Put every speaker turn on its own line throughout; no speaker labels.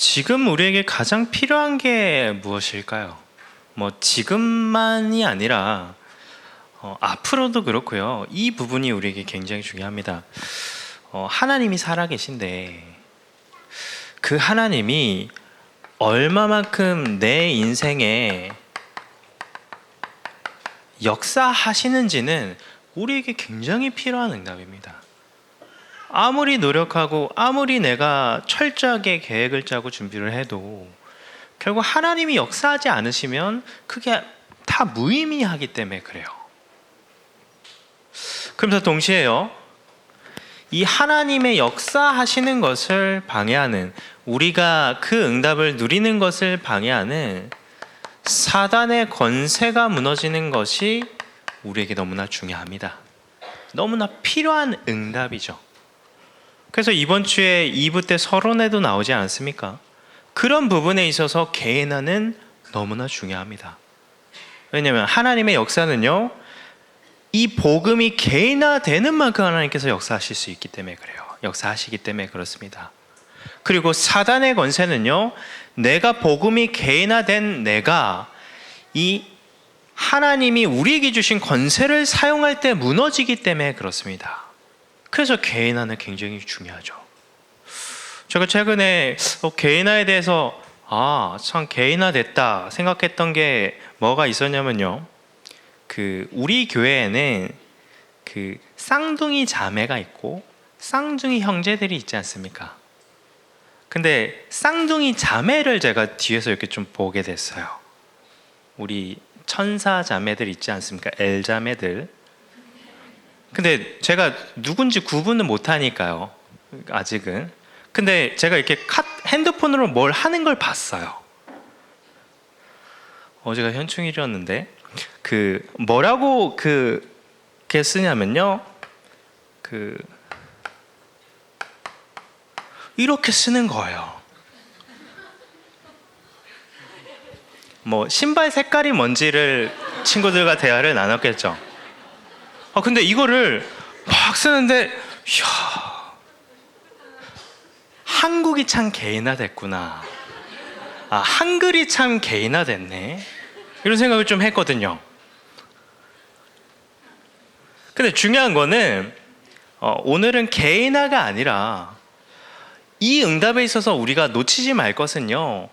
지금 우리에게 가장 필요한 게 무엇일까요? 지금만이 아니라 앞으로도 그렇고요. 이 부분이 우리에게 굉장히 중요합니다. 하나님이 살아계신데 그 하나님이 얼마만큼 내 인생에 역사하시는지는 우리에게 굉장히 필요한 응답입니다. 아무리 노력하고 아무리 내가 철저하게 계획을 짜고 준비를 해도 결국 하나님이 역사하지 않으시면 그게 다 무의미하기 때문에 그래요. 그러면서 동시에요, 이 하나님의 역사하시는 것을 방해하는, 우리가 그 응답을 누리는 것을 방해하는 사단의 권세가 무너지는 것이 우리에게 너무나 중요합니다. 너무나 필요한 응답이죠. 그래서 이번 주에 2부 때 서론에도 나오지 않았습니까? 그런 부분에 있어서 개인화는 너무나 중요합니다. 왜냐하면 하나님의 역사는요, 이 복음이 개인화되는 만큼 하나님께서 역사하실 수 있기 때문에 그래요. 역사하시기 때문에 그렇습니다. 그리고 사단의 권세는요, 내가 복음이 개인화된 내가 이 하나님이 우리에게 주신 권세를 사용할 때 무너지기 때문에 그렇습니다. 그래서 개인화는 굉장히 중요하죠. 제가 최근에 개인화에 대해서 참 개인화됐다 생각했던 게 뭐가 있었냐면요, 우리 교회에는 쌍둥이 자매가 있고 쌍둥이 형제들이 있지 않습니까? 근데 쌍둥이 자매를 제가 뒤에서 이렇게 좀 보게 됐어요. 우리 천사 자매들 있지 않습니까? 엘자매들. 근데 제가 누군지 구분은 못하니까요, 아직은. 근데 제가 이렇게 핸드폰으로 뭘 하는 걸 봤어요. 어제가 현충일이었는데 뭐라고 그게 쓰냐면요, 이렇게 쓰는 거예요. 신발 색깔이 뭔지를 친구들과 대화를 나눴겠죠. 근데 이거를 막 쓰는데, 이야, 한국이 참 개인화됐구나. 한글이 참 개인화됐네. 이런 생각을 좀 했거든요. 근데 중요한 거는 오늘은 개인화가 아니라 이 응답에 있어서 우리가 놓치지 말 것은요,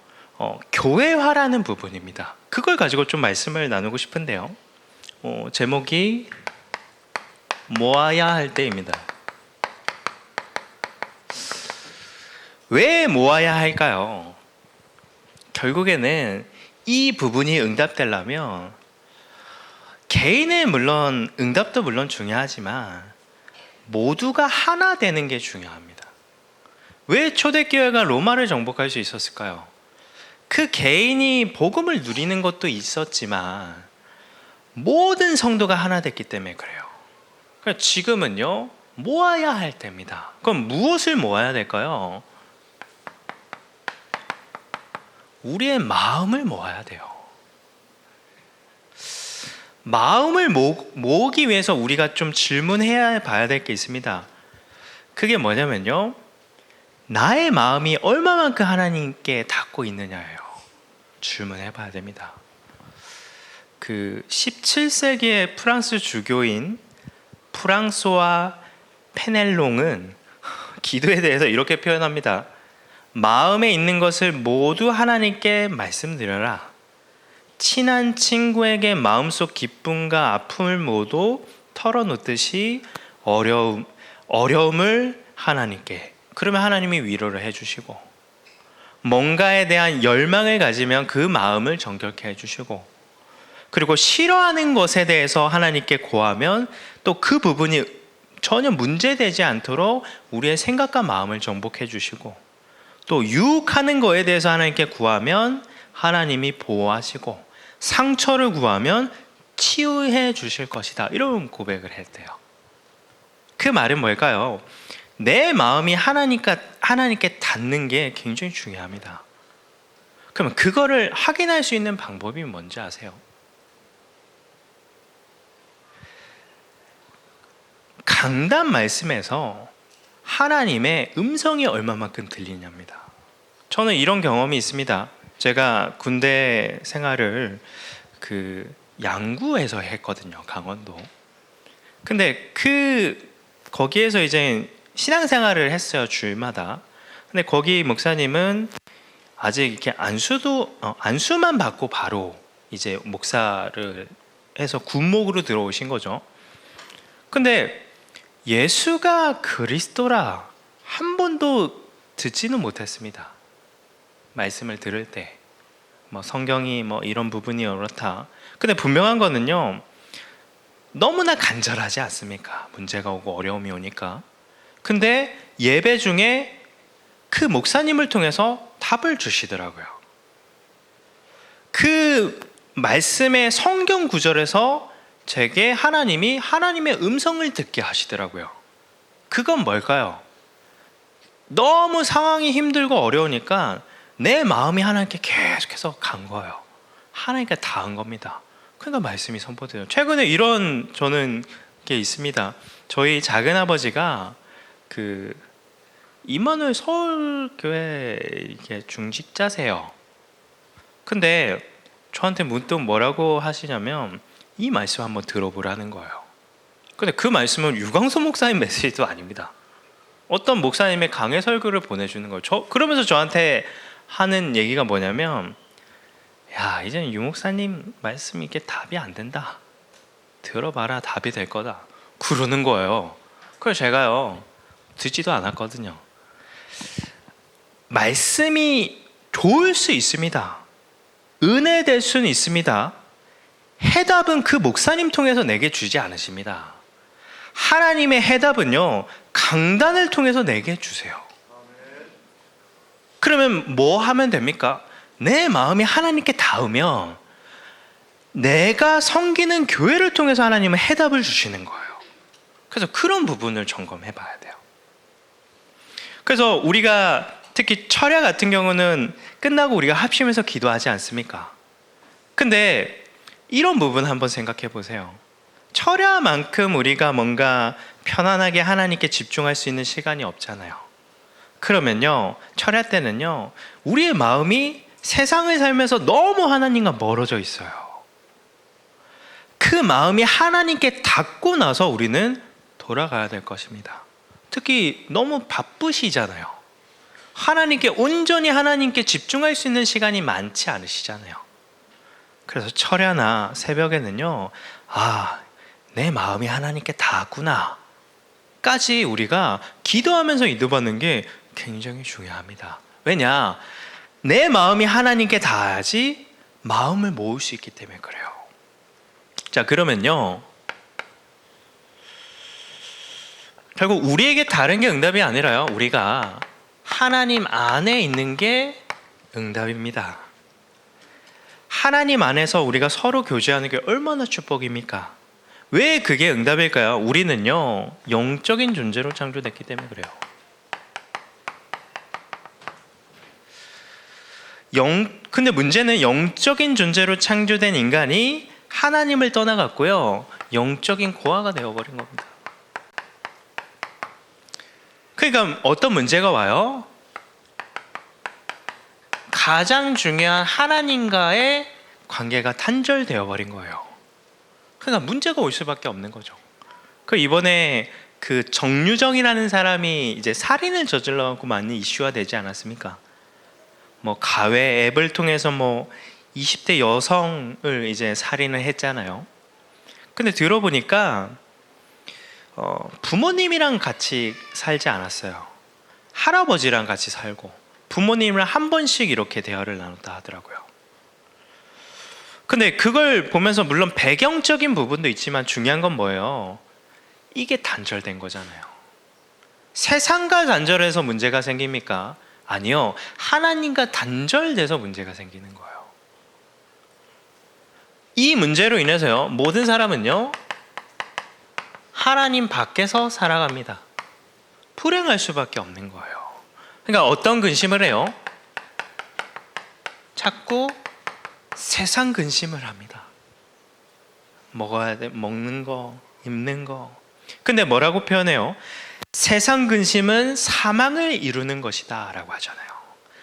교회화라는 부분입니다. 그걸 가지고 좀 말씀을 나누고 싶은데요. 제목이 모아야 할 때입니다. 왜 모아야 할까요? 결국에는 이 부분이 응답되려면 개인의 물론 응답도 물론 중요하지만 모두가 하나 되는 게 중요합니다. 왜 초대교회가 로마를 정복할 수 있었을까요? 그 개인이 복음을 누리는 것도 있었지만 모든 성도가 하나 됐기 때문에 그래요. 그러니까 지금은요, 모아야 할 때입니다. 그럼 무엇을 모아야 될까요? 우리의 마음을 모아야 돼요. 마음을 모으기 위해서 우리가 좀 질문해야 봐야 될 게 있습니다. 그게 뭐냐면요, 나의 마음이 얼마만큼 하나님께 닿고 있느냐예요. 질문해 봐야 됩니다. 17세기의 프랑스 주교인 프랑소와 페넬롱은 기도에 대해서 이렇게 표현합니다. 마음에 있는 것을 모두 하나님께 말씀드려라. 친한 친구에게 마음속 기쁨과 아픔을 모두 털어놓듯이 어려움을 하나님께. 그러면 하나님이 위로를 해주시고, 뭔가에 대한 열망을 가지면 그 마음을 정결케 해주시고, 그리고 싫어하는 것에 대해서 하나님께 고하면 또 그 부분이 전혀 문제되지 않도록 우리의 생각과 마음을 정복해 주시고, 또 유혹하는 거에 대해서 하나님께 구하면 하나님이 보호하시고, 상처를 구하면 치유해 주실 것이다. 이런 고백을 했대요. 그 말은 뭘까요? 내 마음이 하나님께 닿는 게 굉장히 중요합니다. 그러면 그거를 확인할 수 있는 방법이 뭔지 아세요? 강단 말씀에서 하나님의 음성이 얼마만큼 들리냐입니다. 저는 이런 경험이 있습니다. 제가 군대 생활을 양구에서 했거든요. 강원도. 근데 거기에서 이제 신앙생활을 했어요. 주일마다. 근데 거기 목사님은 아직 이렇게 안수만 받고 바로 이제 목사를 해서 군목으로 들어오신 거죠. 근데 예수가 그리스도라 한 번도 듣지는 못했습니다. 말씀을 들을 때 성경이 이런 부분이 그렇다. 근데 분명한 거는요, 너무나 간절하지 않습니까? 문제가 오고 어려움이 오니까. 근데 예배 중에 그 목사님을 통해서 답을 주시더라고요. 그 말씀의 성경 구절에서 제게 하나님의 음성을 듣게 하시더라고요. 그건 뭘까요? 너무 상황이 힘들고 어려우니까 내 마음이 하나님께 계속해서 간 거예요. 하나님께 닿은 겁니다. 그러니까 말씀이 선포돼요. 최근에 저는 게 있습니다. 저희 작은 아버지가 임마누엘 서울교회 이게 중직자세요. 근데 저한테 문득 뭐라고 하시냐면 이 말씀 한번 들어보라는 거예요. 근데 그 말씀은 유광수 목사님 메시지도 아닙니다. 어떤 목사님의 강해 설교를 보내주는 거예요. 그러면서 저한테 하는 얘기가 뭐냐면, 야, 이제는 유 목사님 말씀이 이게 답이 안 된다. 들어봐라, 답이 될 거다. 그러는 거예요. 그래서 제가요, 듣지도 않았거든요. 말씀이 좋을 수 있습니다. 은혜될 수는 있습니다. 해답은 그 목사님 통해서 내게 주지 않으십니다. 하나님의 해답은요, 강단을 통해서 내게 주세요. 그러면 뭐 하면 됩니까? 내 마음이 하나님께 닿으면 내가 섬기는 교회를 통해서 하나님은 해답을 주시는 거예요. 그래서 그런 부분을 점검해 봐야 돼요. 그래서 우리가 특히 철야 같은 경우는 끝나고 우리가 합심해서 기도하지 않습니까? 근데 이런 부분 한번 생각해 보세요. 철야만큼 우리가 뭔가 편안하게 하나님께 집중할 수 있는 시간이 없잖아요. 그러면요, 철야 때는요, 우리의 마음이 세상을 살면서 너무 하나님과 멀어져 있어요. 그 마음이 하나님께 닿고 나서 우리는 돌아가야 될 것입니다. 특히 너무 바쁘시잖아요. 온전히 하나님께 집중할 수 있는 시간이 많지 않으시잖아요. 그래서 철야나 새벽에는요, 내 마음이 하나님께 닿았구나 까지 우리가 기도하면서 인도받는 게 굉장히 중요합니다. 왜냐? 내 마음이 하나님께 닿아야지 마음을 모을 수 있기 때문에 그래요. 자, 그러면요, 결국 우리에게 다른 게 응답이 아니라요, 우리가 하나님 안에 있는 게 응답입니다. 하나님 안에서 우리가 서로 교제하는 게 얼마나 축복입니까? 왜 그게 응답일까요? 우리는요, 영적인 존재로 창조됐기 때문에 그래요. 근데 문제는 영적인 존재로 창조된 인간이 하나님을 떠나갔고요, 영적인 고아가 되어버린 겁니다. 그러니까 어떤 문제가 와요? 가장 중요한 하나님과의 관계가 단절되어 버린 거예요. 그러니까 문제가 올 수밖에 없는 거죠. 이번에 정유정이라는 사람이 이제 살인을 저질러 갖고 많이 이슈화 되지 않았습니까? 가외 앱을 통해서 20대 여성을 이제 살인을 했잖아요. 근데 들어보니까 부모님이랑 같이 살지 않았어요. 할아버지랑 같이 살고 부모님이랑 한 번씩 이렇게 대화를 나눴다 하더라고요. 근데 그걸 보면서 물론 배경적인 부분도 있지만 중요한 건 뭐예요? 이게 단절된 거잖아요. 세상과 단절해서 문제가 생깁니까? 아니요, 하나님과 단절돼서 문제가 생기는 거예요. 이 문제로 인해서요, 모든 사람은요, 하나님 밖에서 살아갑니다. 불행할 수밖에 없는 거예요. 그러니까 어떤 근심을 해요? 자꾸 세상 근심을 합니다. 먹어야 돼, 먹는 거, 입는 거. 근데 뭐라고 표현해요? 세상 근심은 사망을 이루는 것이다 라고 하잖아요.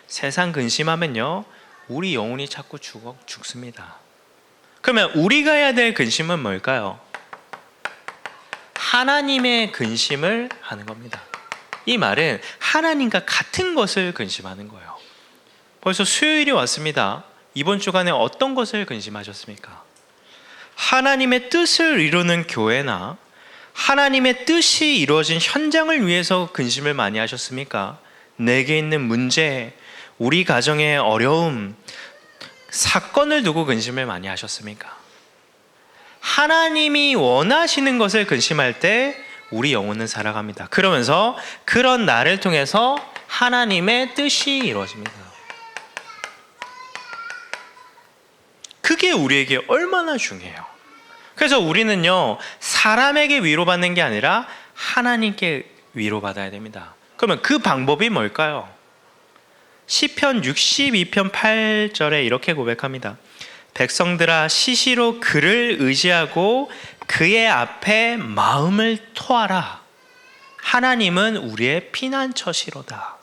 세상 근심하면요, 우리 영혼이 자꾸 죽습니다. 그러면 우리가 해야 될 근심은 뭘까요? 하나님의 근심을 하는 겁니다. 이 말은 하나님과 같은 것을 근심하는 거예요. 벌써 수요일이 왔습니다. 이번 주간에 어떤 것을 근심하셨습니까? 하나님의 뜻을 이루는 교회나 하나님의 뜻이 이루어진 현장을 위해서 근심을 많이 하셨습니까? 내게 있는 문제, 우리 가정의 어려움, 사건을 두고 근심을 많이 하셨습니까? 하나님이 원하시는 것을 근심할 때 우리 영혼은 살아갑니다. 그러면서 그런 나를 통해서 하나님의 뜻이 이루어집니다. 그게 우리에게 얼마나 중요해요. 그래서 우리는요, 사람에게 위로받는 게 아니라 하나님께 위로받아야 됩니다. 그러면 그 방법이 뭘까요? 시편 62편 8절에 이렇게 고백합니다. 백성들아, 시시로 그를 의지하고 그의 앞에 마음을 토하라. 하나님은 우리의 피난처시로다.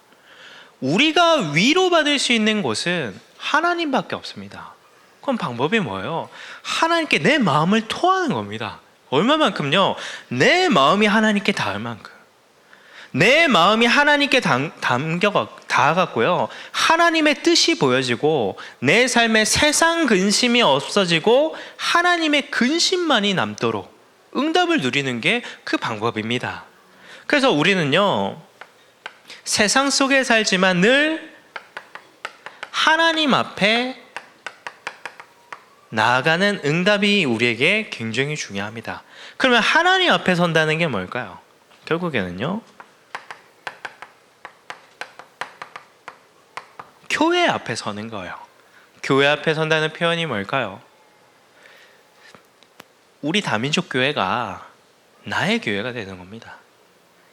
우리가 위로받을 수 있는 곳은 하나님밖에 없습니다. 그럼 방법이 뭐예요? 하나님께 내 마음을 토하는 겁니다. 얼마만큼요? 내 마음이 하나님께 닿을 만큼. 내 마음이 하나님께 닿아갔고요, 하나님의 뜻이 보여지고 내 삶에 세상 근심이 없어지고 하나님의 근심만이 남도록 응답을 누리는 게 그 방법입니다. 그래서 우리는요, 세상 속에 살지만 늘 하나님 앞에 나아가는 응답이 우리에게 굉장히 중요합니다. 그러면 하나님 앞에 선다는 게 뭘까요? 결국에는요, 교회 앞에 서는 거예요. 교회 앞에 선다는 표현이 뭘까요? 우리 다민족 교회가 나의 교회가 되는 겁니다.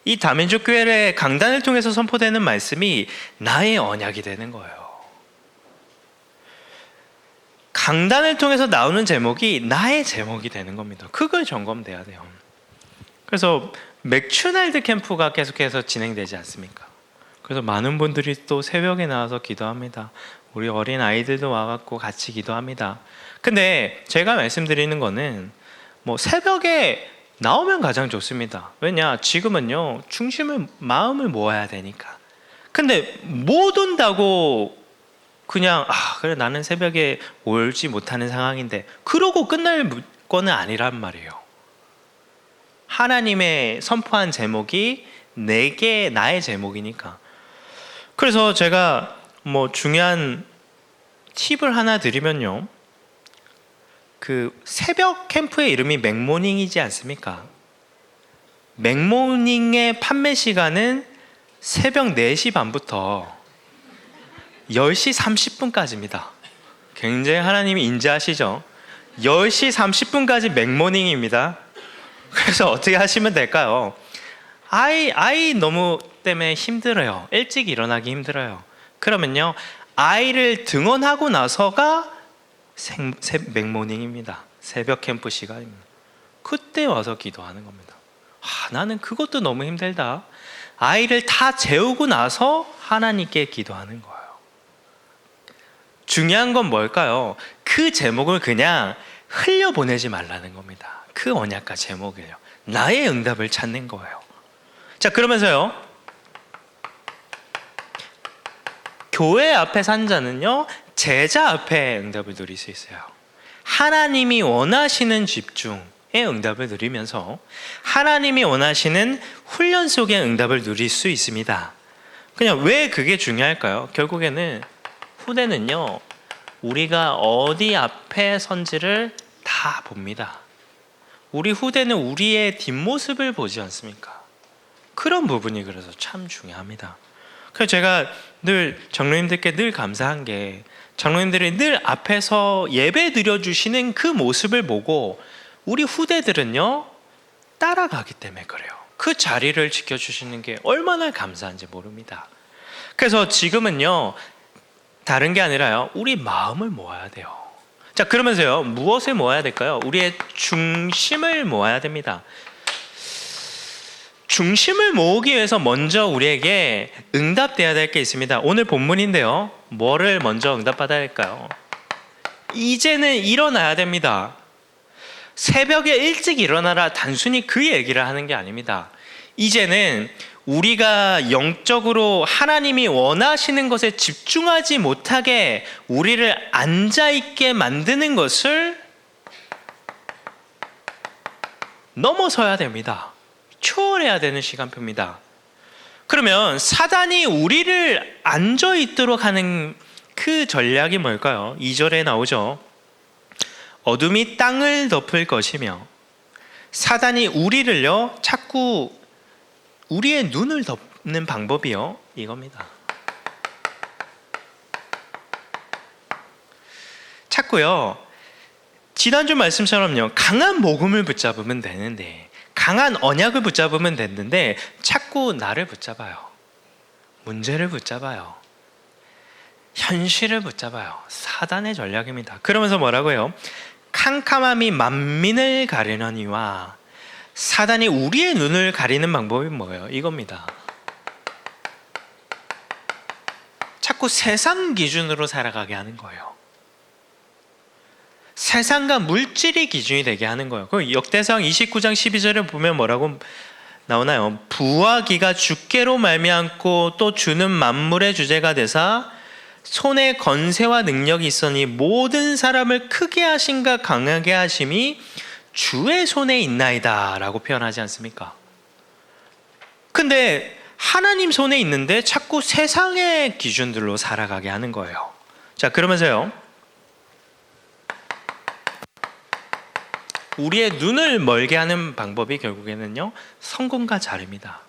이 다민족 교회의 강단을 통해서 선포되는 말씀이 나의 언약이 되는 거예요. 강단을 통해서 나오는 제목이 나의 제목이 되는 겁니다. 그걸 점검돼야 돼요. 그래서 맥추날드 캠프가 계속해서 진행되지 않습니까? 그래서 많은 분들이 또 새벽에 나와서 기도합니다. 우리 어린 아이들도 와갖고 같이 기도합니다. 근데 제가 말씀드리는 거는 뭐 새벽에 나오면 가장 좋습니다. 왜냐? 지금은요, 마음을 모아야 되니까. 근데 못 온다고 그냥 그래 나는 새벽에 오지 못하는 상황인데 그러고 끝날 거는 아니란 말이에요. 하나님의 선포한 제목이 내게 나의 제목이니까. 그래서 제가 뭐 중요한 팁을 하나 드리면요, 그 새벽 캠프의 이름이 맥모닝이지 않습니까? 맥모닝의 판매 시간은 새벽 4시 반부터 10시 30분까지입니다. 굉장히 하나님이 인자하시죠? 10시 30분까지 맥모닝입니다. 그래서 어떻게 하시면 될까요? 아이 너무 때문에 힘들어요. 일찍 일어나기 힘들어요. 그러면요, 아이를 등원하고 나서가 맥모닝입니다. 새벽 캠프 시간입니다. 그때 와서 기도하는 겁니다. 나는 그것도 너무 힘들다. 아이를 다 재우고 나서 하나님께 기도하는 거예요. 중요한 건 뭘까요? 그 제목을 그냥 흘려보내지 말라는 겁니다. 그 언약과 제목이에요. 나의 응답을 찾는 거예요. 자, 그러면서요, 교회 앞에 산 자는요, 제자 앞에 응답을 누릴 수 있어요. 하나님이 원하시는 집중의 응답을 누리면서 하나님이 원하시는 훈련 속의 응답을 누릴 수 있습니다. 그냥 왜 그게 중요할까요? 결국에는 후대는요, 우리가 어디 앞에 선지를 다 봅니다. 우리 후대는 우리의 뒷모습을 보지 않습니까? 그런 부분이 그래서 참 중요합니다. 그래서 제가 늘 장로님들께 늘 감사한 게, 장로님들이 늘 앞에서 예배 드려주시는 그 모습을 보고 우리 후대들은요, 따라가기 때문에 그래요. 그 자리를 지켜주시는 게 얼마나 감사한지 모릅니다. 그래서 지금은요, 다른 게 아니라요, 우리 마음을 모아야 돼요. 자, 그러면서요, 무엇을 모아야 될까요? 우리의 중심을 모아야 됩니다. 중심을 모으기 위해서 먼저 우리에게 응답돼야 될 게 있습니다. 오늘 본문인데요. 뭐를 먼저 응답받아야 할까요? 이제는 일어나야 됩니다. 새벽에 일찍 일어나라, 단순히 그 얘기를 하는 게 아닙니다. 이제는 우리가 영적으로 하나님이 원하시는 것에 집중하지 못하게 우리를 앉아있게 만드는 것을 넘어서야 됩니다. 초월해야 되는 시간표입니다. 그러면 사단이 우리를 앉아있도록 하는 그 전략이 뭘까요? 2절에 나오죠. 어둠이 땅을 덮을 것이며 사단이 우리를요 자꾸 우리의 눈을 덮는 방법이요 이겁니다. 자꾸요 지난주 말씀처럼요 강한 복음을 붙잡으면 되는데, 강한 언약을 붙잡으면 됐는데 자꾸 나를 붙잡아요. 문제를 붙잡아요. 현실을 붙잡아요. 사단의 전략입니다. 그러면서 뭐라고요? 캄캄함이 만민을 가리려니와 사단이 우리의 눈을 가리는 방법이 뭐예요? 이겁니다. 자꾸 세상 기준으로 살아가게 하는 거예요. 세상과 물질이 기준이 되게 하는 거예요. 역대상 29장 12절에 보면 뭐라고 나오나요? 부와 기가 주께로 말미암고 또 주는 만물의 주제가 되사 손에 건세와 능력이 있으니 모든 사람을 크게 하심과 강하게 하심이 주의 손에 있나이다 라고 표현하지 않습니까? 근데 하나님 손에 있는데 자꾸 세상의 기준들로 살아가게 하는 거예요. 자, 그러면서요 우리의 눈을 멀게 하는 방법이 결국에는요 성공과 자립니다.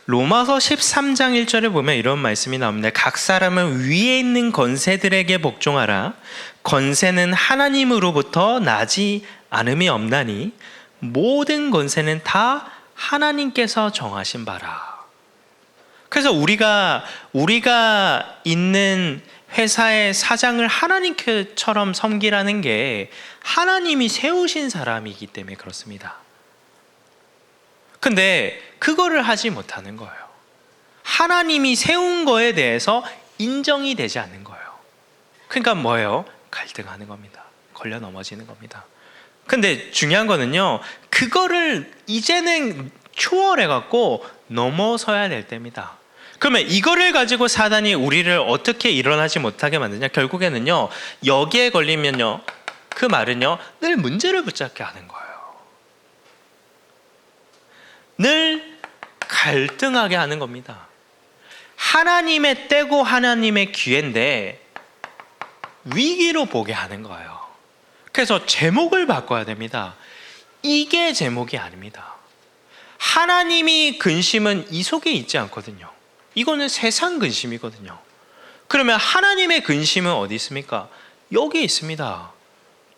로마서 13장 1절에 보면 이런 말씀이 나옵니다. 각 사람은 위에 있는 권세들에게 복종하라. 권세는 하나님으로부터 나지 않음이 없나니 모든 권세는 다 하나님께서 정하신 바라. 그래서 우리가 있는 회사의 사장을 하나님처럼 섬기라는 게 하나님이 세우신 사람이기 때문에 그렇습니다. 근데 그거를 하지 못하는 거예요. 하나님이 세운 거에 대해서 인정이 되지 않는 거예요. 그러니까 뭐예요? 갈등하는 겁니다. 걸려 넘어지는 겁니다. 근데 중요한 거는요, 그거를 이제는 초월해갖고 넘어서야 될 때입니다. 그러면 이거를 가지고 사단이 우리를 어떻게 일어나지 못하게 만드냐? 결국에는요, 여기에 걸리면요, 그 말은요, 늘 문제를 붙잡게 하는 거예요. 늘 갈등하게 하는 겁니다. 하나님의 때고 하나님의 기회인데 위기로 보게 하는 거예요. 그래서 제목을 바꿔야 됩니다. 이게 제목이 아닙니다. 하나님이 근심은 이 속에 있지 않거든요. 이거는 세상 근심이거든요. 그러면 하나님의 근심은 어디 있습니까? 여기 있습니다.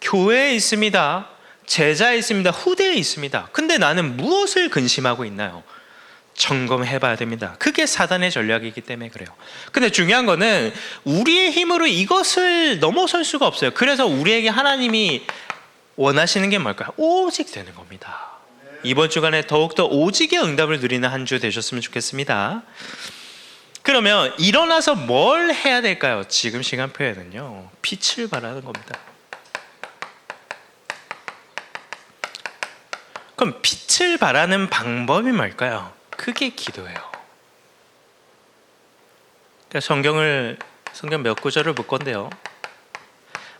교회에 있습니다. 제자에 있습니다. 후대에 있습니다. 근데 나는 무엇을 근심하고 있나요? 점검해 봐야 됩니다. 그게 사단의 전략이기 때문에 그래요. 근데 중요한 거는 우리의 힘으로 이것을 넘어설 수가 없어요. 그래서 우리에게 하나님이 원하시는 게 뭘까요? 오직 되는 겁니다. 이번 주간에 더욱더 오직의 응답을 누리는 한 주 되셨으면 좋겠습니다. 그러면 일어나서 뭘 해야 될까요? 지금 시간표에는요, 빛을 발하는 겁니다. 그럼 빛을 발하는 방법이 뭘까요? 그게 기도예요. 성경 몇 구절을 볼 건데요.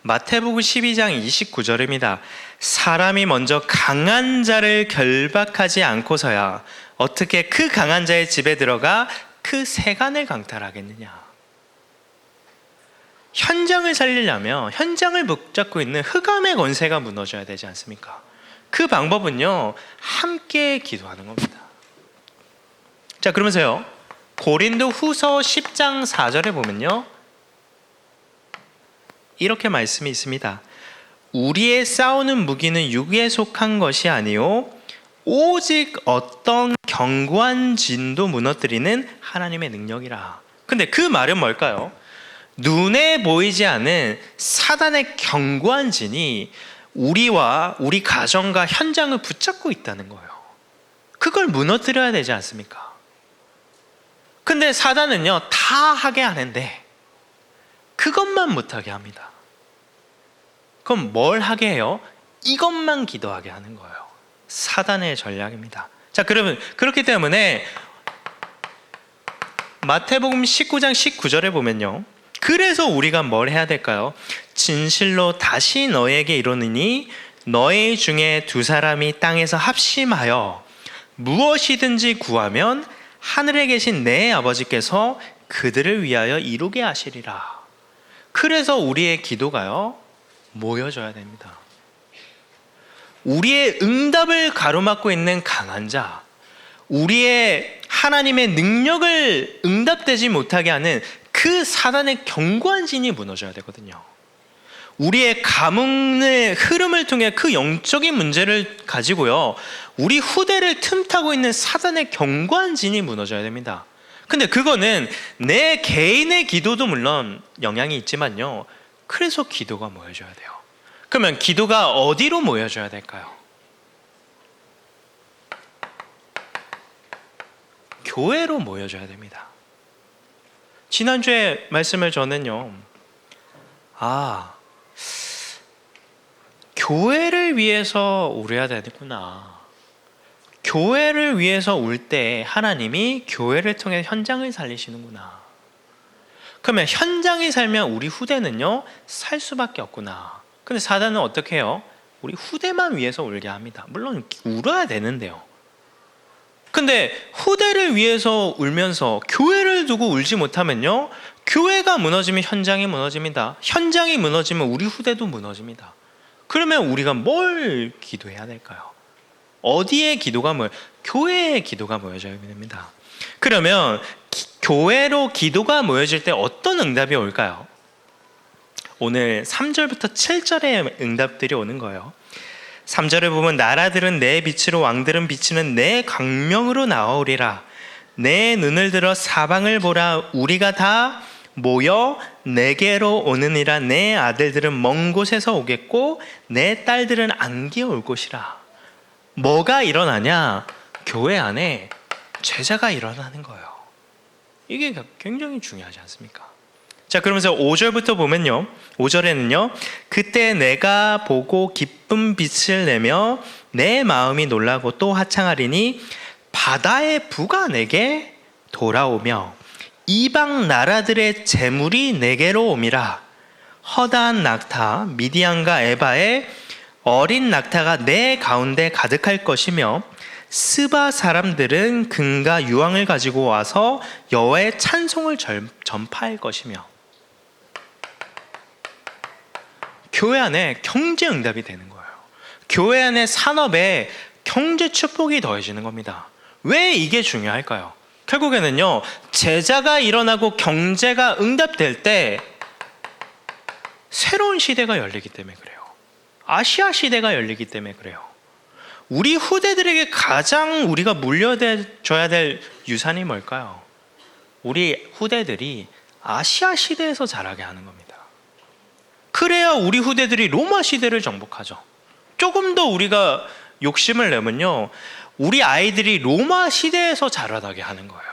마태복음 12장 29절입니다. 사람이 먼저 강한 자를 결박하지 않고서야 어떻게 그 강한 자의 집에 들어가 그 세간을 강탈하겠느냐. 현장을 살리려면 현장을 붙잡고 있는 흑암의 권세가 무너져야 되지 않습니까? 그 방법은요, 함께 기도하는 겁니다. 자, 그러면서요, 고린도 후서 10장 4절에 보면요, 이렇게 말씀이 있습니다. 우리의 싸우는 무기는 육에 속한 것이 아니요 오직 어떤 견고한 진도 무너뜨리는 하나님의 능력이라. 근데 그 말은 뭘까요? 눈에 보이지 않은 사단의 견고한 진이 우리와 우리 가정과 현장을 붙잡고 있다는 거예요. 그걸 무너뜨려야 되지 않습니까? 근데 사단은요, 다 하게 하는데 그것만 못하게 합니다. 그럼 뭘 하게 해요? 이것만 기도하게 하는 거예요. 사단의 전략입니다. 자, 그러면 그렇기 때문에 마태복음 19장 19절에 보면요, 그래서 우리가 뭘 해야 될까요? 진실로 다시 너에게 이르노니 너희 중에 두 사람이 땅에서 합심하여 무엇이든지 구하면 하늘에 계신 내 아버지께서 그들을 위하여 이루게 하시리라. 그래서 우리의 기도가요, 모여져야 됩니다. 우리의 응답을 가로막고 있는 강한 자, 우리의 하나님의 능력을 응답되지 못하게 하는 그 사단의 견고한 진이 무너져야 되거든요. 우리의 가문의 흐름을 통해 그 영적인 문제를 가지고요, 우리 후대를 틈타고 있는 사단의 견고한 진이 무너져야 됩니다. 근데 그거는 내 개인의 기도도 물론 영향이 있지만요, 그래서 기도가 모여져야 돼요. 그러면 기도가 어디로 모여져야 될까요? 교회로 모여져야 됩니다. 지난주에 말씀을 저는요, 교회를 위해서 울어야 되겠구나. 교회를 위해서 울 때 하나님이 교회를 통해 현장을 살리시는구나. 그러면 현장이 살면 우리 후대는요, 살 수밖에 없구나. 근데 사단은 어떻게 해요? 우리 후대만 위해서 울게 합니다. 물론 울어야 되는데요. 근데 후대를 위해서 울면서 교회를 두고 울지 못하면요, 교회가 무너지면 현장이 무너집니다. 현장이 무너지면 우리 후대도 무너집니다. 그러면 우리가 뭘 기도해야 될까요? 어디에 기도가 교회에 기도가 모여져야 됩니다. 그러면 교회로 기도가 모여질 때 어떤 응답이 올까요? 오늘 3절부터 7절의 응답들이 오는 거예요. 3절을 보면 나라들은 내 빛으로, 왕들은 비치는 내 광명으로 나오리라. 내 눈을 들어 사방을 보라. 우리가 다 모여 내게로 오느니라. 내 아들들은 먼 곳에서 오겠고 내 딸들은 안기어 올 것이라. 뭐가 일어나냐? 교회 안에 제자가 일어나는 거예요. 이게 굉장히 중요하지 않습니까? 자, 그러면서 5절부터 보면요, 5절에는요, 그때 내가 보고 기쁜 빛을 내며 내 마음이 놀라고 또 하창하리니 바다의 부가 내게 돌아오며 이방 나라들의 재물이 내게로 오미라. 허다한 낙타 미디안과 에바의 어린 낙타가 내 가운데 가득할 것이며 스바 사람들은 금과 유황을 가지고 와서 여호와의 찬송을 전파할 것이며. 교회 안에 경제 응답이 되는 거예요. 교회 안에 산업에 경제 축복이 더해지는 겁니다. 왜 이게 중요할까요? 결국에는요, 제자가 일어나고 경제가 응답될 때 새로운 시대가 열리기 때문에 그래요. 아시아 시대가 열리기 때문에 그래요. 우리 후대들에게 가장 우리가 물려줘야 될 유산이 뭘까요? 우리 후대들이 아시아 시대에서 자라게 하는 겁니다. 그래야 우리 후대들이 로마 시대를 정복하죠. 조금 더 우리가 욕심을 내면요, 우리 아이들이 로마 시대에서 자라나게 하는 거예요.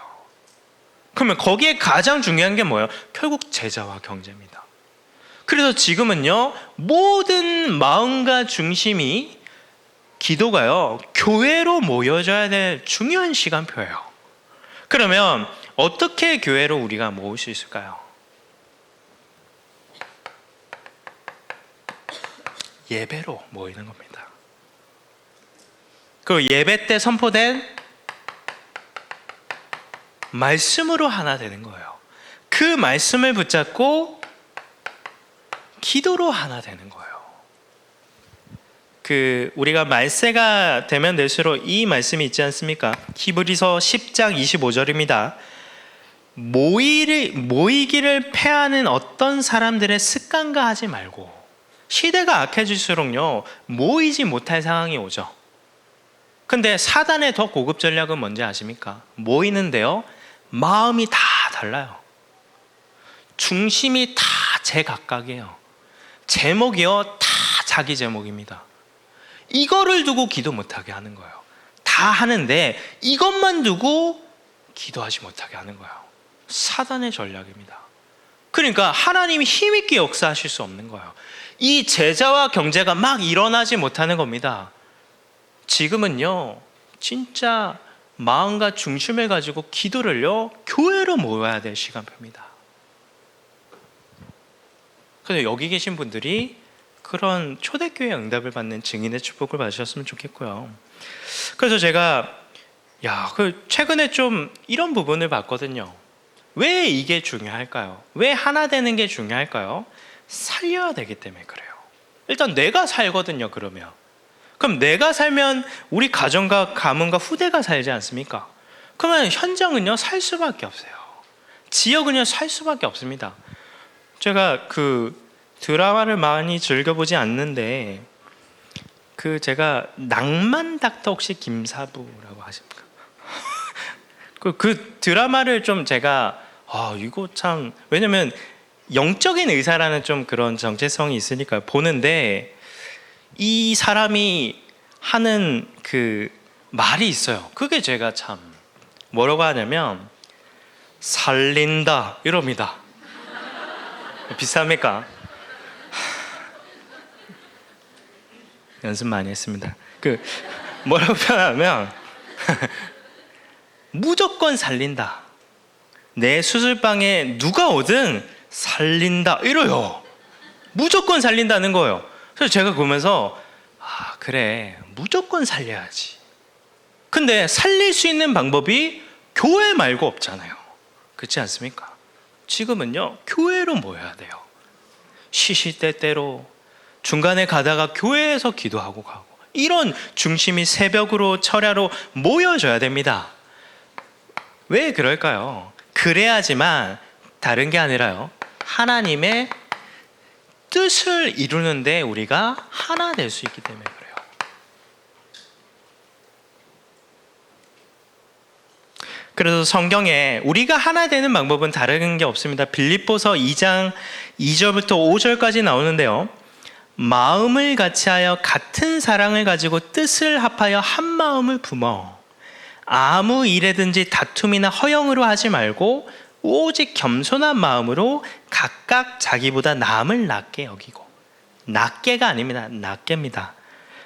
그러면 거기에 가장 중요한 게 뭐예요? 결국 제자와 경제입니다. 그래서 지금은요, 모든 마음과 중심이 기도가요, 교회로 모여져야 될 중요한 시간표예요. 그러면 어떻게 교회로 우리가 모을 수 있을까요? 예배로 모이는 겁니다. 그 예배 때 선포된 말씀으로 하나 되는 거예요. 그 말씀을 붙잡고 기도로 하나 되는 거예요. 우리가 말세가 되면 될수록 이 말씀이 있지 않습니까? 히브리서 10장 25절입니다. 모이기를 패하는 어떤 사람들의 습관과 하지 말고. 시대가 악해질수록요, 모이지 못할 상황이 오죠. 근데 사단의 더 고급 전략은 뭔지 아십니까? 모이는데요, 마음이 다 달라요. 중심이 다 제각각이에요. 제목이요, 다 자기 제목입니다. 이거를 두고 기도 못하게 하는 거예요. 다 다 하는데 이것만 두고 기도하지 못하게 하는 거예요. 사단의 전략입니다. 그러니까 하나님이 힘있게 역사하실 수 없는 거예요. 이 제자와 경제가 막 일어나지 못하는 겁니다. 지금은요, 진짜 마음과 중심을 가지고 기도를요, 교회로 모여야 될 시간표입니다. 그래서 여기 계신 분들이 그런 초대교회 응답을 받는 증인의 축복을 받으셨으면 좋겠고요. 그래서 제가 최근에 좀 이런 부분을 봤거든요. 왜 이게 중요할까요? 왜 하나 되는 게 중요할까요? 살려야 되기 때문에 그래요. 일단 내가 살거든요. 그럼 내가 살면 우리 가정과 가문과 후대가 살지 않습니까? 그러면 현장은요 살 수밖에 없어요. 지역은요 살 수밖에 없습니다. 제가 그 드라마를 많이 즐겨보지 않는데 제가 낭만 닥터 혹시 김사부라고 하십니까? 그 드라마를 좀 제가 이거 참, 왜냐면 영적인 의사라는 좀 그런 정체성이 있으니까 보는데, 이 사람이 하는 그 말이 있어요. 그게 제가 참 뭐라고 하냐면 살린다 이럽니다. 비쌉니까? 연습 많이 했습니다. 뭐라고 표현하면 무조건 살린다. 내 수술방에 누가 오든 살린다 이래요. 무조건 살린다는 거예요. 그래서 제가 보면서 그래, 무조건 살려야지. 근데 살릴 수 있는 방법이 교회 말고 없잖아요. 그렇지 않습니까? 지금은요 교회로 모여야 돼요. 시시때때로 중간에 가다가 교회에서 기도하고 가고, 이런 중심이 새벽으로 철야로 모여져야 됩니다. 왜 그럴까요? 그래야지만 다른 게 아니라요, 하나님의 뜻을 이루는데 우리가 하나 될 수 있기 때문에 그래요. 그래서 성경에 우리가 하나 되는 방법은 다른 게 없습니다. 빌립보서 2장 2절부터 5절까지 나오는데요, 마음을 같이하여 같은 사랑을 가지고 뜻을 합하여 한 마음을 품어 아무 일에든지 다툼이나 허영으로 하지 말고 오직 겸손한 마음으로 각각 자기보다 남을 낮게 여기고, 낮게가 아닙니다, 낮게입니다.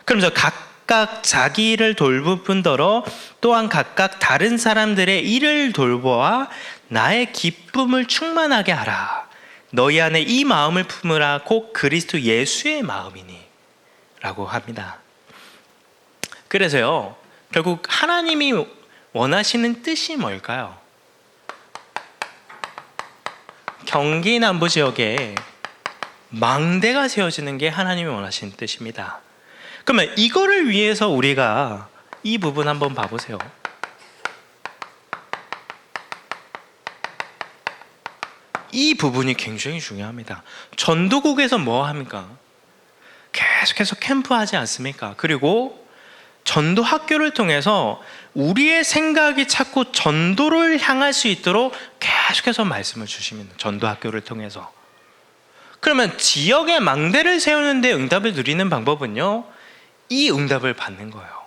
그러면서 각각 자기 일을 돌볼 뿐더러 또한 각각 다른 사람들의 일을 돌보아 나의 기쁨을 충만하게 하라. 너희 안에 이 마음을 품으라. 곧 그리스도 예수의 마음이니 라고 합니다. 그래서요, 결국 하나님이 원하시는 뜻이 뭘까요? 경기 남부 지역에 망대가 세워지는 게 하나님이 원하시는 뜻입니다. 그러면 이거를 위해서 우리가 이 부분 한번 봐보세요. 이 부분이 굉장히 중요합니다. 전도국에서 뭐 합니까? 계속해서 캠프하지 않습니까? 그리고 전도 학교를 통해서 우리의 생각이 자꾸 전도를 향할 수 있도록 계속해서 말씀을 주십니다. 전도 학교를 통해서. 그러면 지역의 망대를 세우는데 응답을 누리는 방법은요, 이 응답을 받는 거예요.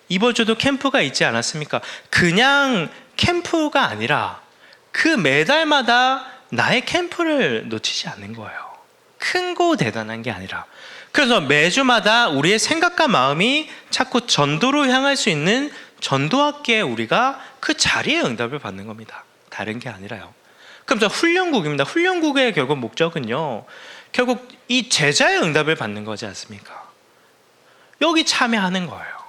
이번 주도 캠프가 있지 않았습니까? 그냥 캠프가 아니라 그 매달마다 나의 캠프를 놓치지 않는 거예요. 크고 대단한 게 아니라. 그래서 매주마다 우리의 생각과 마음이 자꾸 전도로 향할 수 있는 전도학교에 우리가 그 자리에 응답을 받는 겁니다. 다른 게 아니라요. 그럼 훈련국입니다. 훈련국의 결국 목적은요, 결국 이 제자의 응답을 받는 거지 않습니까? 여기 참여하는 거예요.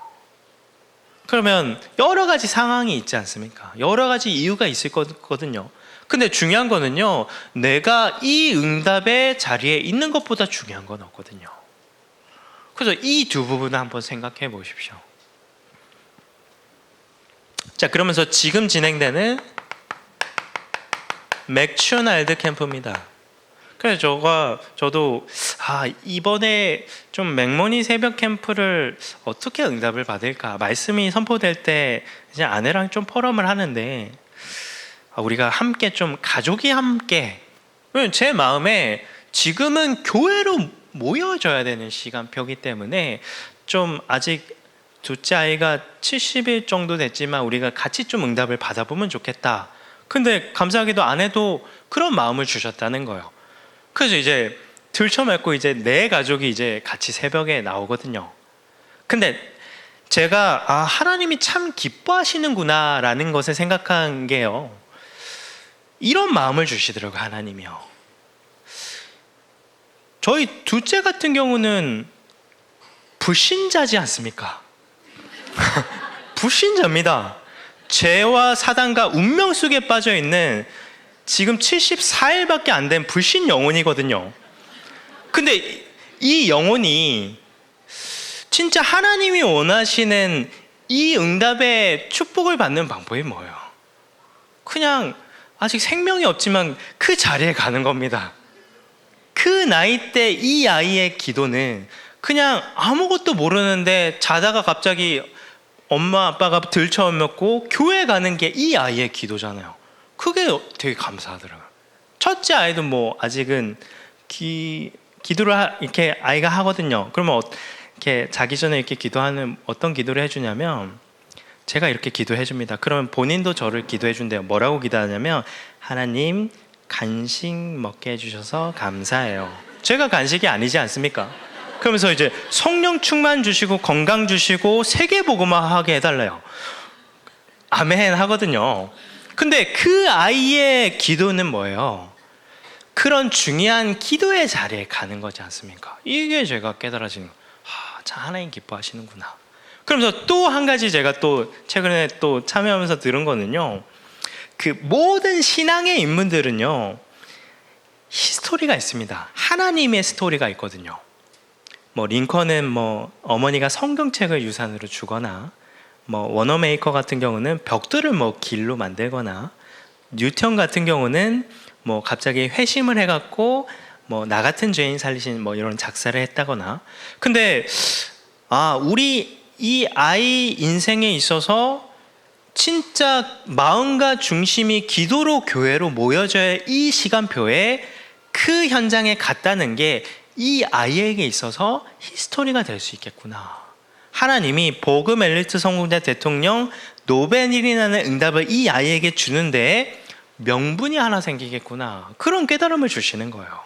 그러면 여러 가지 상황이 있지 않습니까? 여러 가지 이유가 있을 거거든요. 근데 중요한 거는요, 내가 이 응답의 자리에 있는 것보다 중요한 건 없거든요. 그래서 이 두 부분을 한번 생각해 보십시오. 자, 그러면서 지금 진행되는 맥슈날드 캠프입니다. 그래서 저도 이번에 좀 맥모니 새벽 캠프를 어떻게 응답을 받을까, 말씀이 선포될 때 이제 아내랑 좀 포럼을 하는데, 우리가 함께 좀 가족이 함께, 제 마음에 지금은 교회로 모여져야 되는 시간표이기 때문에 좀 아직 둘째 아이가 70일 정도 됐지만 우리가 같이 좀 응답을 받아보면 좋겠다. 근데 감사하게도 아내도 그런 마음을 주셨다는 거예요. 그래서 이제 들쳐맞고 이제 내 가족이 이제 같이 새벽에 나오거든요. 근데 제가 하나님이 참 기뻐하시는구나라는 것을 생각한 게요, 이런 마음을 주시더라고요. 하나님이요, 저희 둘째 같은 경우는 불신자지 않습니까? 불신자입니다. 죄와 사단과 운명 속에 빠져 있는 지금 74일밖에 안 된 불신 영혼이거든요. 근데 이 영혼이 진짜 하나님이 원하시는 이 응답의 축복을 받는 방법이 뭐예요? 그냥 아직 생명이 없지만 그 자리에 가는 겁니다. 그 나이 때 이 아이의 기도는 그냥 아무것도 모르는데 자다가 갑자기 엄마 아빠가 들쳐맞고 교회 가는 게 이 아이의 기도잖아요. 그게 되게 감사하더라고요. 첫째 아이도 뭐 아직은 기도를 이렇게 아이가 하거든요. 그러면 이렇게 자기 전에 이렇게 기도하는, 어떤 기도를 해주냐면 제가 이렇게 기도해 줍니다. 그러면 본인도 저를 기도해 준대요. 뭐라고 기도하냐면, 하나님 간식 먹게 해주셔서 감사해요. 제가 간식이 아니지 않습니까? 그러면서 이제 성령 충만 주시고 건강 주시고 세계복음화 하게 해달래요. 아멘 하거든요. 근데 그 아이의 기도는 뭐예요? 그런 중요한 기도의 자리에 가는 거지 않습니까? 이게 제가 깨달아지는 거예요. 참 하나님 기뻐하시는구나. 그러면서 또 한 가지 제가 또 최근에 또 참여하면서 들은 거는요, 그 모든 신앙의 인물들은요 히스토리가 있습니다. 하나님의 스토리가 있거든요. 뭐 링컨은 뭐 어머니가 성경책을 유산으로 주거나, 뭐 워너메이커 같은 경우는 벽돌을 뭐 길로 만들거나, 뉴턴 같은 경우는 뭐 갑자기 회심을 해갖고 뭐 나 같은 죄인 살리신 뭐 이런 작사를 했다거나. 근데 우리 이 아이 인생에 있어서 진짜 마음과 중심이 기도로 교회로 모여져야 이 시간표에 그 현장에 갔다는 게 이 아이에게 있어서 히스토리가 될 수 있겠구나. 하나님이 복음 엘리트 성공자 대통령 노벨일이라는 응답을 이 아이에게 주는데 명분이 하나 생기겠구나. 그런 깨달음을 주시는 거예요.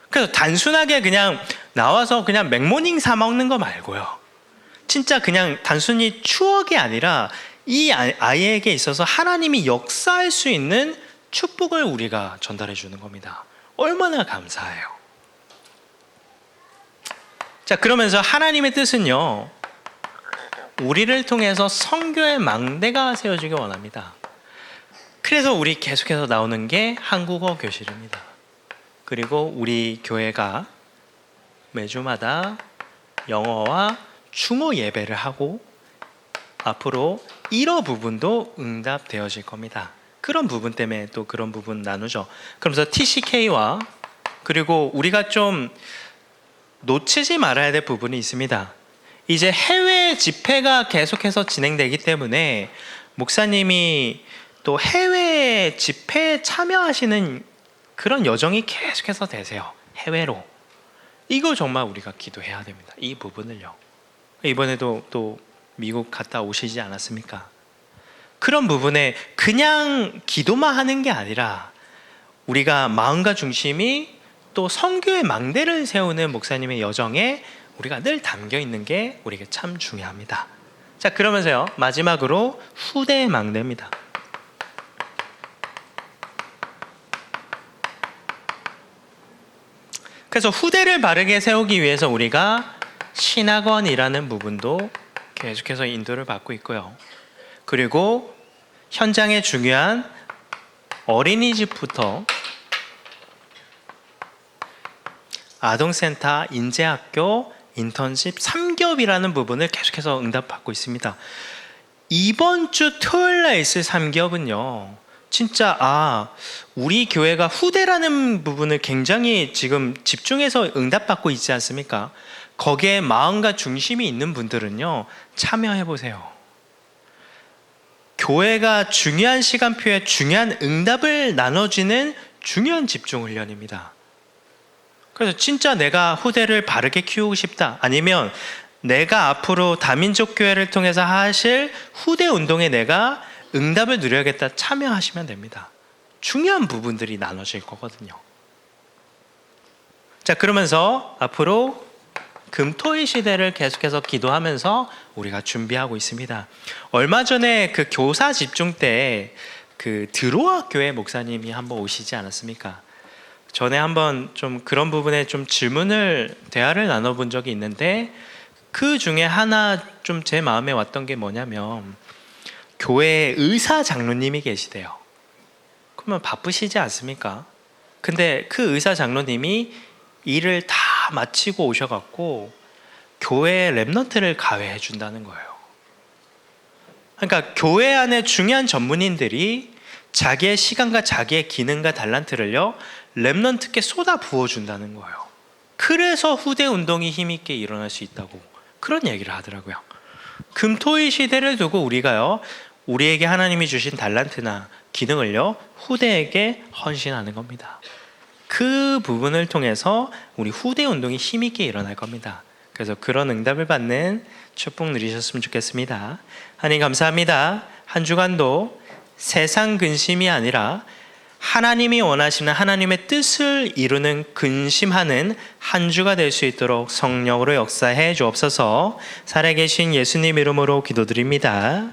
그래서 단순하게 그냥 나와서 그냥 맥모닝 사 먹는 거 말고요, 진짜 그냥 단순히 추억이 아니라 이 아이에게 있어서 하나님이 역사할 수 있는 축복을 우리가 전달해 주는 겁니다. 얼마나 감사해요. 자, 그러면서 하나님의 뜻은요, 우리를 통해서 선교의 망대가 세워지기 원합니다. 그래서 우리 계속해서 나오는 게 한국어 교실입니다. 그리고 우리 교회가 매주마다 영어와 중어 예배를 하고 앞으로 1어 부분도 응답되어질 겁니다. 그런 부분 때문에 또 그런 부분 나누죠. 그러면서 TCK와 그리고 우리가 좀 놓치지 말아야 될 부분이 있습니다. 이제 해외 집회가 계속해서 진행되기 때문에 목사님이 또 해외 집회에 참여하시는 그런 여정이 계속해서 되세요. 해외로. 이거 정말 우리가 기도해야 됩니다. 이 부분을요. 이번에도 또 미국 갔다 오시지 않았습니까? 그런 부분에 그냥 기도만 하는 게 아니라 우리가 마음과 중심이 또 선교의 망대를 세우는 목사님의 여정에 우리가 늘 담겨 있는 게 우리에게 참 중요합니다. 자, 그러면서요, 마지막으로 후대의 망대입니다. 그래서 후대를 바르게 세우기 위해서 우리가 신학원이라는 부분도 계속해서 인도를 받고 있고요. 그리고 현장에 중요한 어린이집부터 아동센터, 인재학교, 인턴십 3기업이라는 부분을 계속해서 응답받고 있습니다. 이번 주 토요일 날 있을 3기업은요, 진짜 우리 교회가 후대라는 부분을 굉장히 지금 집중해서 응답받고 있지 않습니까? 거기에 마음과 중심이 있는 분들은요, 참여해보세요. 교회가 중요한 시간표에 중요한 응답을 나눠주는 중요한 집중훈련입니다. 그래서 진짜 내가 후대를 바르게 키우고 싶다, 아니면 내가 앞으로 다민족 교회를 통해서 하실 후대 운동에 내가 응답을 누려야겠다 참여하시면 됩니다. 중요한 부분들이 나눠질 거거든요. 자, 그러면서 앞으로 금토일 시대를 계속해서 기도하면서 우리가 준비하고 있습니다. 얼마 전에 그 교사 집중 때 그 드로아 교회 목사님이 한번 오시지 않았습니까? 전에 한번 좀 그런 부분에 좀 대화를 나눠본 적이 있는데, 그 중에 하나 좀 제 마음에 왔던 게 뭐냐면, 교회에 의사 장로님이 계시대요. 그러면 바쁘시지 않습니까? 근데 그 의사 장로님이 일을 다 마치고 오셔갖고 교회 랩넌트를 가회해 준다는 거예요. 그러니까 교회 안에 중요한 전문인들이 자기의 시간과 자기의 기능과 달란트를요 랩넌트께 쏟아 부어준다는 거예요. 그래서 후대 운동이 힘있게 일어날 수 있다고 그런 얘기를 하더라고요. 금토일 시대를 두고 우리가요 우리에게 하나님이 주신 달란트나 기능을요 후대에게 헌신하는 겁니다. 그 부분을 통해서 우리 후대 운동이 힘있게 일어날 겁니다. 그래서 그런 응답을 받는 축복 누리셨으면 좋겠습니다. 하나님 감사합니다. 한 주간도 세상 근심이 아니라 하나님이 원하시는 하나님의 뜻을 이루는 근심하는 한 주가 될 수 있도록 성령으로 역사해 주옵소서. 살아계신 예수님 이름으로 기도드립니다.